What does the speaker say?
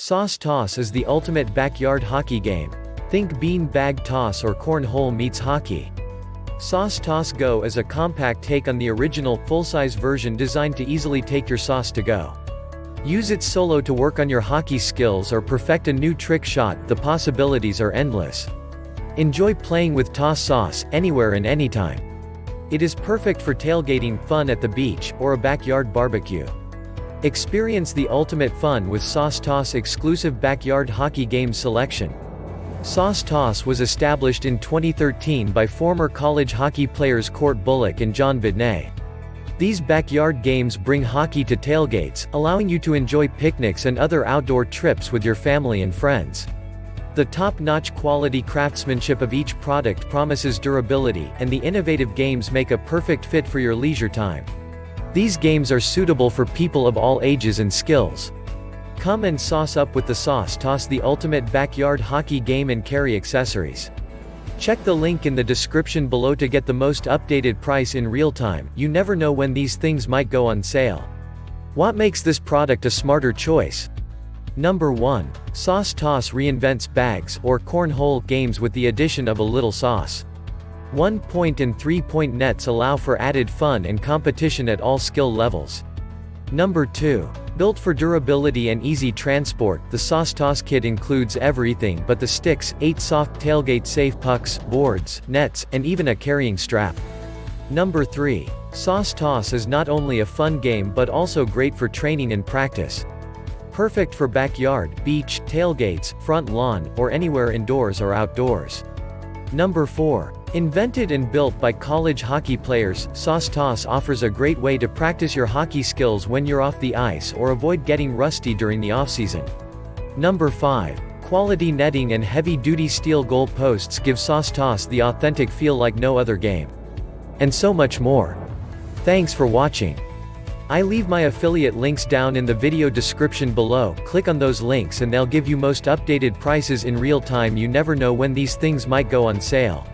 Sauce toss is the ultimate backyard hockey game. Think bean bag toss or cornhole meets hockey. Sauce Toss Go is a compact take on the original, full-size version designed to easily take your sauce to go. Use it solo to work on your hockey skills or perfect a new trick shot, the possibilities are endless. Enjoy playing with toss sauce, anywhere and anytime. It is perfect for tailgating, fun at the beach, or a backyard barbecue. Experience the ultimate fun with Sauce Toss exclusive backyard hockey game selection. Sauce Toss was established in 2013 by former college hockey players Court Bullock and John Vidney. These backyard games bring hockey to tailgates, allowing you to enjoy picnics and other outdoor trips with your family and friends. The top-notch quality craftsmanship of each product promises durability, and the innovative games make a perfect fit for your leisure time. These games are suitable for people of all ages and skills. Come and sauce up with the Sauce Toss, the ultimate backyard hockey game and carry accessories. Check the link in the description below to get the most updated price in real time. You never know when these things might go on sale. What makes this product a smarter choice? Number 1. Sauce Toss reinvents bags or cornhole games with the addition of a little sauce. 1-point and 3-point nets allow for added fun and competition at all skill levels. Number 2. Built for durability and easy transport, the Sauce Toss kit includes everything but the sticks, 8 soft tailgate-safe pucks, boards, nets, and even a carrying strap. Number 3. Sauce Toss is not only a fun game but also great for training and practice. Perfect for backyard, beach, tailgates, front lawn, or anywhere indoors or outdoors. Number 4. Invented and built by college hockey players, Sauce Toss offers a great way to practice your hockey skills when you're off the ice or avoid getting rusty during the off-season. Number 5. Quality netting and heavy-duty steel goal posts give Sauce Toss the authentic feel like no other game. And so much more. Thanks for watching. I leave my affiliate links down in the video description below. Click on those links and they'll give you most updated prices in real time. You never know when these things might go on sale.